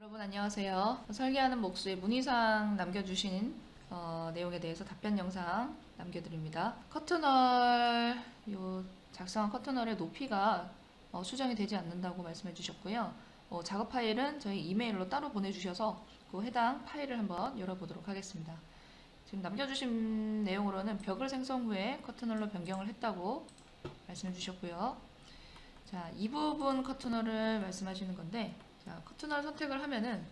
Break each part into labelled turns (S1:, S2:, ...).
S1: 여러분 안녕하세요. 설계하는 목수의 문의사항 남겨주신 내용에 대해서 답변 영상 남겨드립니다. 커튼월 작성한 커튼월의 높이가 수정이 되지 않는다고 말씀해 주셨고요. 작업 파일은 저희 이메일로 따로 보내주셔서 그 해당 파일을 한번 열어보도록 하겠습니다. 지금 남겨주신 내용으로는 벽을 생성 후에 커튼월로 변경을 했다고 말씀해 주셨고요. 자, 이 부분 커튼월을 말씀하시는 건데, 자, 커튼월 선택을 하면은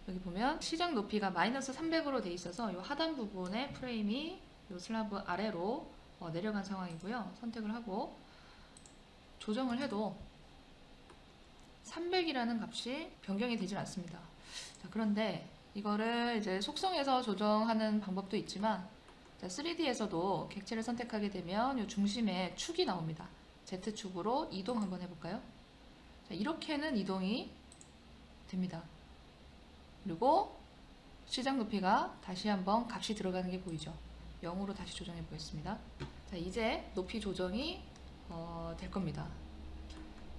S1: 여기 보면 시작 높이가 마이너스 300으로 돼 있어서 이 하단 부분에 프레임이 이 슬라브 아래로 내려간 상황이고요. 선택을 하고 조정을 해도 300이라는 값이 변경이 되질 않습니다. 자, 그런데 이거를 이제 속성에서 조정하는 방법도 있지만, 자, 3D에서도 객체를 선택하게 되면 이 중심에 축이 나옵니다. Z축으로 이동 한번 해볼까요? 자, 이렇게는 이동이 됩니다. 그리고 시작 높이가 다시 한번 값이 들어가는 게 보이죠? 0으로 다시 조정해 보겠습니다. 자, 이제 높이 조정이 될 겁니다.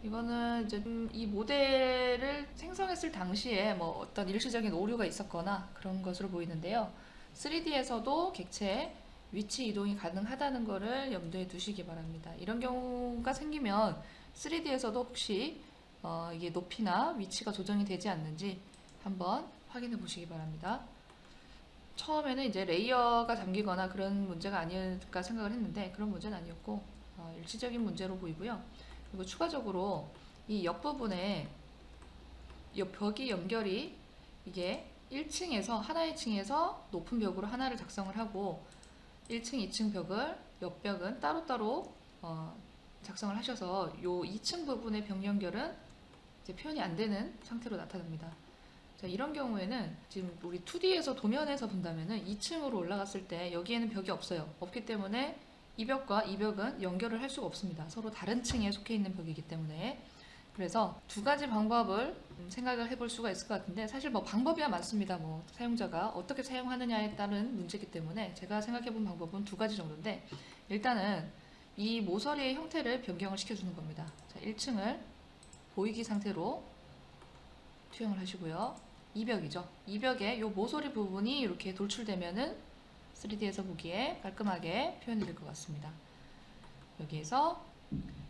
S1: 이거는 이제 이 모델을 생성했을 당시에 뭐 어떤 일시적인 오류가 있었거나 그런 것으로 보이는데요. 3D에서도 객체 위치 이동이 가능하다는 것을 염두에 두시기 바랍니다. 이런 경우가 생기면 3D에서도 혹시 이게 높이나 위치가 조정이 되지 않는지 한번 확인해 보시기 바랍니다. 처음에는 이제 레이어가 잠기거나 그런 문제가 아닐까 생각을 했는데 그런 문제는 아니었고 일시적인 문제로 보이고요. 그리고 추가적으로 이 옆부분에 이 벽이 연결이 이게 1층에서 하나의 층에서 높은 벽으로 하나를 작성을 하고 1층, 2층 벽을 옆벽은 따로따로 작성을 하셔서 요 2층 부분의 벽 연결은 이제 표현이 안 되는 상태로 나타납니다. 자, 이런 경우에는 지금 우리 2D에서 도면에서 본다면은 2층으로 올라갔을 때 여기에는 벽이 없어요. 없기 때문에 이 벽과 이 벽은 연결을 할 수가 없습니다. 서로 다른 층에 속해 있는 벽이기 때문에. 그래서 두 가지 방법을 생각을 해볼 수가 있을 것 같은데, 사실 뭐 방법이야 많습니다. 뭐 사용자가 어떻게 사용하느냐에 따른 문제이기 때문에 제가 생각해본 방법은 두 가지 정도인데, 일단은 이 모서리의 형태를 변경을 시켜주는 겁니다. 자, 1층을 보이기 상태로 투영을 하시고요. 이 벽이죠. 이 벽에 이 모서리 부분이 이렇게 돌출되면은 3D에서 보기에 깔끔하게 표현이 될 것 같습니다. 여기에서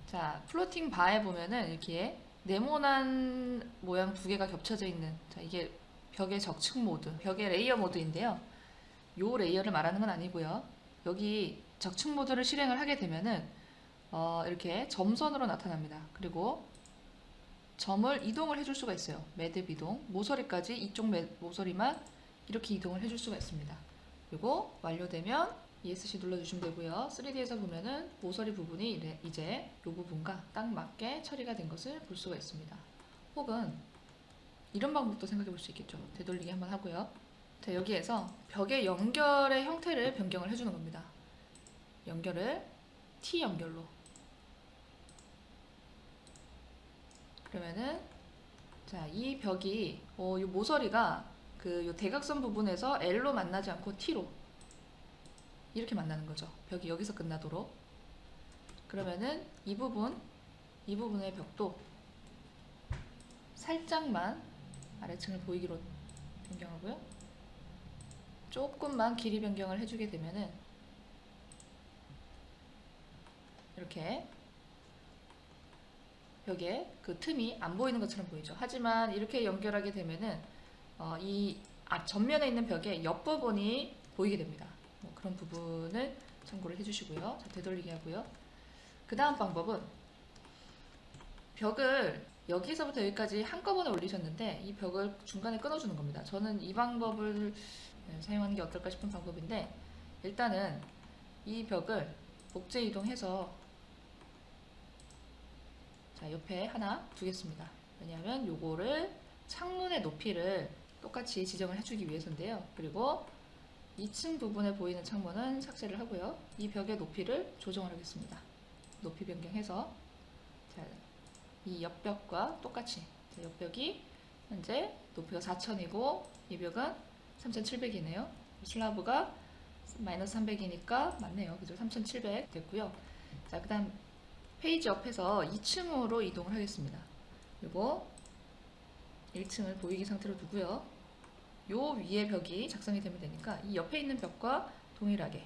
S1: 자, 플로팅 바에 보면은 이렇게 네모난 모양 두 개가 겹쳐져 있는, 자, 이게 벽의 적층 모드, 벽의 레이어 모드인데요. 요 레이어를 말하는 건 아니고요. 여기 적층 모드를 실행을 하게 되면은 이렇게 점선으로 나타납니다. 그리고 점을 이동을 해줄 수가 있어요. 매듭 이동, 모서리까지 이쪽 모서리만 이렇게 이동을 해줄 수가 있습니다. 그리고 완료되면 ESC 눌러주시면 되고요. 3D에서 보면은 모서리 부분이 이제 이 부분과 딱 맞게 처리가 된 것을 볼 수가 있습니다. 혹은 이런 방법도 생각해 볼 수 있겠죠. 되돌리기 한번 하고요. 자, 여기에서 벽의 연결의 형태를 변경을 해주는 겁니다. 연결을 T 연결로. 그러면은 자, 이 벽이 이 모서리가 요 대각선 부분에서 L로 만나지 않고 T로 이렇게 만나는 거죠. 벽이 여기서 끝나도록. 그러면은 이 부분의 벽도 살짝만 아래층을 보이기로 변경하고요. 조금만 길이 변경을 해주게 되면은 이렇게 벽에 그 틈이 안 보이는 것처럼 보이죠. 하지만 이렇게 연결하게 되면은 이 전면에 있는 벽의 옆부분이 보이게 됩니다. 뭐 그런 부분을 참고를 해주시고요. 자, 되돌리기 하고요. 그 다음 방법은 벽을 여기서부터 여기까지 한꺼번에 올리셨는데 이 벽을 중간에 끊어주는 겁니다. 저는 이 방법을 사용하는 게 어떨까 싶은 방법인데, 일단은 이 벽을 목재 이동해서 자, 옆에 하나 두겠습니다. 왜냐하면 요거를 창문의 높이를 똑같이 지정을 해주기 위해서인데요. 그리고 2층 부분에 보이는 창문은 삭제를 하고요. 이 벽의 높이를 조정을 하겠습니다. 높이 변경해서 자, 이 옆벽과 똑같이, 자, 옆벽이 현재 높이가 4000이고 이 벽은 3700이네요. 슬라브가 마이너스 300이니까 맞네요. 그죠? 3700 됐고요. 자, 그 다음 페이지 옆에서 2층으로 이동을 하겠습니다. 그리고 1층을 보이기 상태로 두고요. 요 위에 벽이 작성이 되면 되니까 이 옆에 있는 벽과 동일하게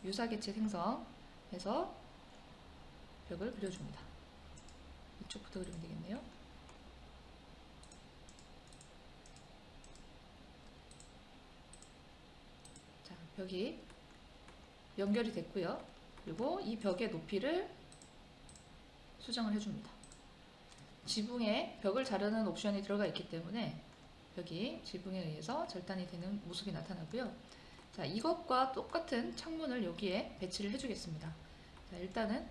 S1: 유사개체 생성해서 벽을 그려줍니다. 이쪽부터 그리면 되겠네요. 자, 벽이 연결이 됐고요. 그리고 이 벽의 높이를 수정을 해줍니다. 지붕에 벽을 자르는 옵션이 들어가 있기 때문에 벽이 지붕에 의해서 절단이 되는 모습이 나타나고요. 자, 이것과 똑같은 창문을 여기에 배치를 해주겠습니다. 자, 일단은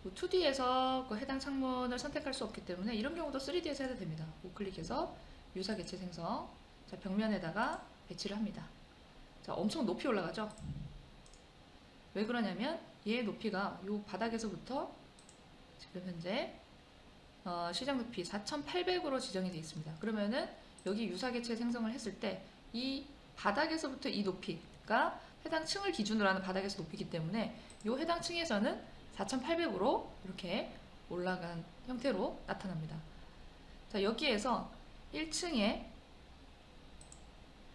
S1: 2D에서 그 해당 창문을 선택할 수 없기 때문에 이런 경우도 3D에서 해도 됩니다. 우클릭해서 유사 개체 생성. 자, 벽면에다가 배치를 합니다. 자, 엄청 높이 올라가죠? 왜 그러냐면 얘의 높이가 요 바닥에서부터 지금 현재 시작 높이 4,800으로 지정이 되어 있습니다. 그러면은 여기 유사 개체 생성을 했을 때 이 바닥에서부터 이 높이가 해당 층을 기준으로 하는 바닥에서 높이기 때문에 이 해당 층에서는 4,800으로 이렇게 올라간 형태로 나타납니다. 자, 여기에서 1층에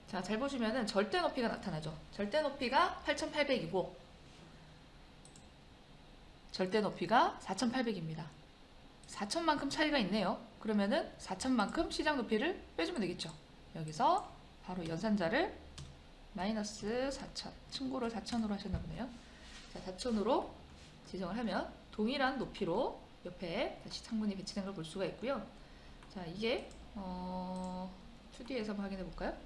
S1: 자, 잘 보시면은 절대 높이가 나타나죠. 절대 높이가 8,800이고 절대 높이가 4,800입니다. 4,000만큼 차이가 있네요. 그러면은 4,000만큼 시작 높이를 빼주면 되겠죠. 여기서 바로 연산자를 마이너스 4,000, 층고를 4,000으로 하셨나 보네요. 자, 4,000으로 지정을 하면 동일한 높이로 옆에 다시 창문이 배치된 걸 볼 수가 있고요. 자, 이게 2D에서 한번 확인해 볼까요?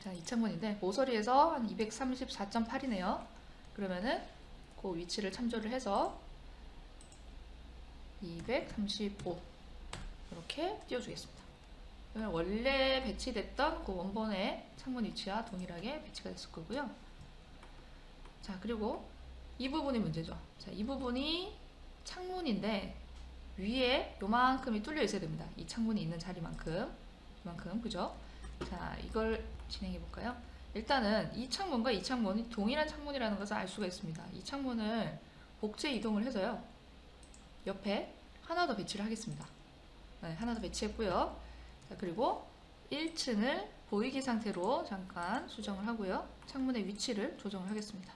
S1: 자, 이 창문인데 모서리에서 한 234.8이네요. 그러면은 그 위치를 참조를 해서 235 이렇게 띄워주겠습니다. 그러면 원래 배치됐던 그 원본의 창문 위치와 동일하게 배치가 됐을 거고요. 자, 그리고 이 부분이 문제죠. 자, 이 부분이 창문인데 위에 요만큼이 뚫려 있어야 됩니다. 이 창문이 있는 자리만큼 이만큼, 그죠? 자, 이걸 진행해 볼까요? 일단은 이 창문과 이 창문이 동일한 창문이라는 것을 알 수가 있습니다. 이 창문을 복제 이동을 해서요, 옆에 하나 더 배치를 하겠습니다. 네, 하나 더 배치했고요. 자, 그리고 1층을 보이기 상태로 잠깐 수정을 하고요. 창문의 위치를 조정을 하겠습니다.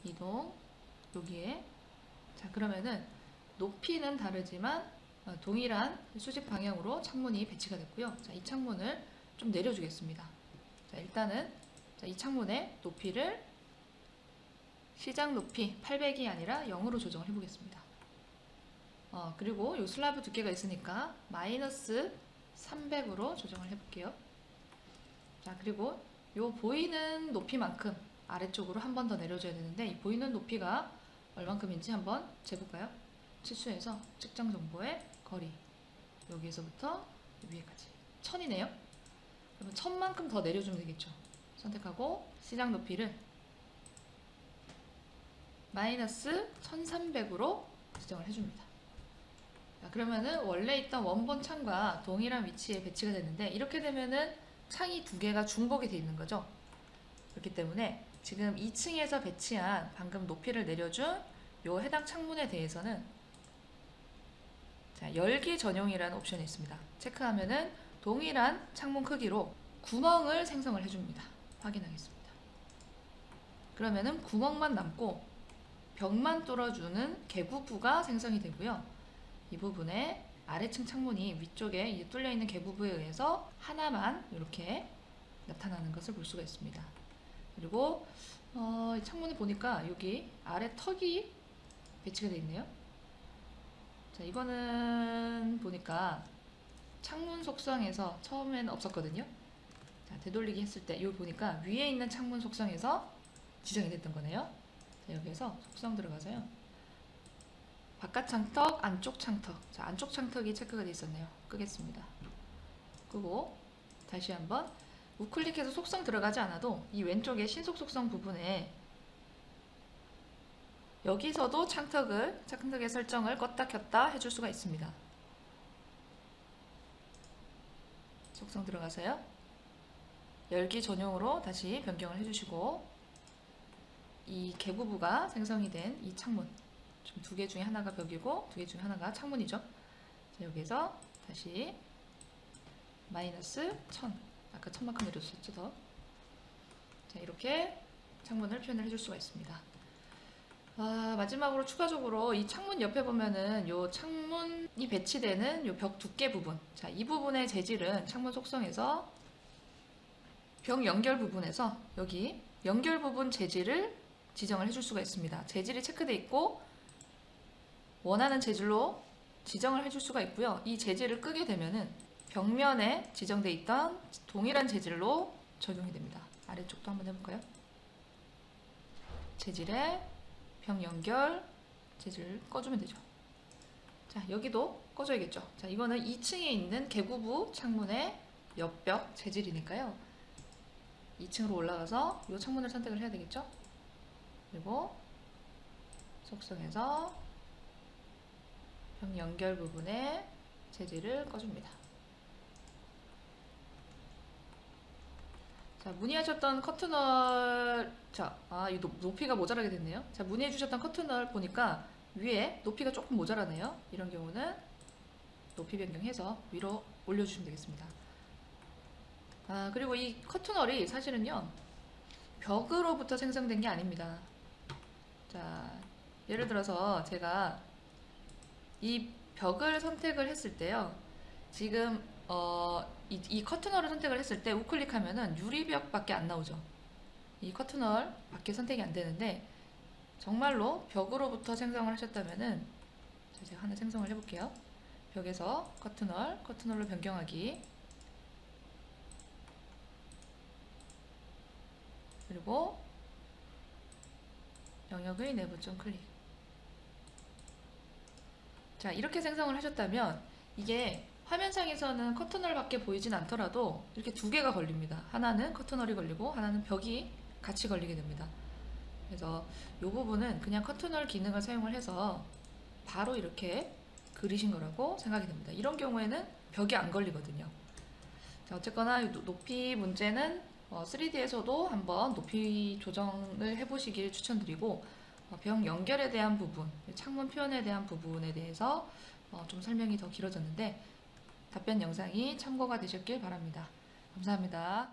S1: 이동, 여기에. 자, 그러면은 높이는 다르지만 동일한 수직 방향으로 창문이 배치가 됐고요. 자, 이 창문을 좀 내려주겠습니다. 자, 일단은 자, 이 창문의 높이를 시작 높이 800이 아니라 0으로 조정을 해보겠습니다. 그리고 이 슬라브 두께가 있으니까 마이너스 300으로 조정을 해볼게요. 자, 그리고 이 보이는 높이만큼 아래쪽으로 한 번 더 내려줘야 되는데 이 보이는 높이가 얼만큼인지 한번 재볼까요? 치수해서 측정 정보의 거리, 여기에서부터 위에까지 1000이네요. 그러면 1000만큼 더 내려주면 되겠죠. 선택하고 시작 높이를 마이너스 1300으로 지정을 해줍니다. 자, 그러면은 원래 있던 원본 창과 동일한 위치에 배치가 됐는데 이렇게 되면은 창이 두 개가 중복이 되어 있는 거죠. 그렇기 때문에 지금 2층에서 배치한 방금 높이를 내려준 요 해당 창문에 대해서는 자, 열기 전용이라는 옵션이 있습니다. 체크하면은 동일한 창문 크기로 구멍을 생성을 해줍니다. 확인하겠습니다. 그러면은 구멍만 남고 벽만 뚫어주는 개구부가 생성이 되고요. 이 부분에 아래층 창문이 위쪽에 이제 뚫려 있는 개구부에 의해서 하나만 이렇게 나타나는 것을 볼 수가 있습니다. 그리고 이 창문을 보니까 여기 아래 턱이 배치가 되어 있네요. 자, 이거는 보니까 창문 속성에서 처음에는 없었거든요. 자, 되돌리기 했을 때 여기 보니까 위에 있는 창문 속성에서 지정이 됐던 거네요. 자, 여기에서 속성 들어가서요. 바깥 창턱, 안쪽 창턱. 자, 안쪽 창턱이 체크가 되어 있었네요. 끄겠습니다. 끄고 다시 한번 우클릭해서 속성 들어가지 않아도 이 왼쪽에 신속 속성 부분에 여기서도 창턱의 설정을 껐다 켰다 해줄 수가 있습니다. 속성 들어가서요. 열기 전용으로 다시 변경을 해주시고 이 개구부가 생성이 된 이 창문, 좀 두 개 중에 하나가 벽이고 두 개 중에 하나가 창문이죠. 자, 여기에서 다시 마이너스 1000. 아까 1000만큼 내려줬었죠, 더. 자, 이렇게 창문을 표현을 해줄 수가 있습니다. 마지막으로 추가적으로 이 창문 옆에 보면은 요 창문이 배치되는 요 벽 두께 부분. 자, 이 부분의 재질은 창문 속성에서 벽 연결 부분에서 여기 연결 부분 재질을 지정을 해줄 수가 있습니다. 재질이 체크되어 있고 원하는 재질로 지정을 해줄 수가 있고요. 이 재질을 끄게 되면은 벽면에 지정되어 있던 동일한 재질로 적용이 됩니다. 아래쪽도 한번 해볼까요? 재질에 벽 연결 재질 꺼주면 되죠. 자, 여기도 꺼줘야겠죠. 자, 이거는 2층에 있는 개구부 창문의 옆벽 재질이니까요. 2층으로 올라가서 이 창문을 선택을 해야 되겠죠. 그리고 속성에서 벽 연결 부분에 재질을 꺼줍니다. 자, 문의하셨던 커튼월, 자, 이 높이가 모자라게 됐네요. 자, 문의해주셨던 커튼월 보니까 위에 높이가 조금 모자라네요. 이런 경우는 높이 변경해서 위로 올려주시면 되겠습니다. 그리고 이 커튼월이 사실은요, 벽으로부터 생성된 게 아닙니다. 자, 예를 들어서 제가 이 벽을 선택을 했을 때요, 지금 이 커튼월을 선택을 했을 때 우클릭하면은 유리벽 밖에 안 나오죠. 이 커튼월 밖에 선택이 안 되는데 정말로 벽으로부터 생성을 하셨다면은 제가 하나 생성을 해볼게요. 벽에서 커튼월로 변경하기, 그리고 영역의 내부점 클릭. 자, 이렇게 생성을 하셨다면 이게 화면상에서는 커튼월밖에 보이진 않더라도 이렇게 두 개가 걸립니다. 하나는 커튼월이 걸리고 하나는 벽이 같이 걸리게 됩니다. 그래서 이 부분은 그냥 커튼월 기능을 사용을 해서 바로 이렇게 그리신 거라고 생각이 됩니다. 이런 경우에는 벽이 안 걸리거든요. 자, 어쨌거나 높이 문제는 3D에서도 한번 높이 조정을 해보시길 추천드리고, 벽 연결에 대한 부분, 창문 표현에 대한 부분에 대해서 좀 설명이 더 길어졌는데 답변 영상이 참고가 되셨길 바랍니다. 감사합니다.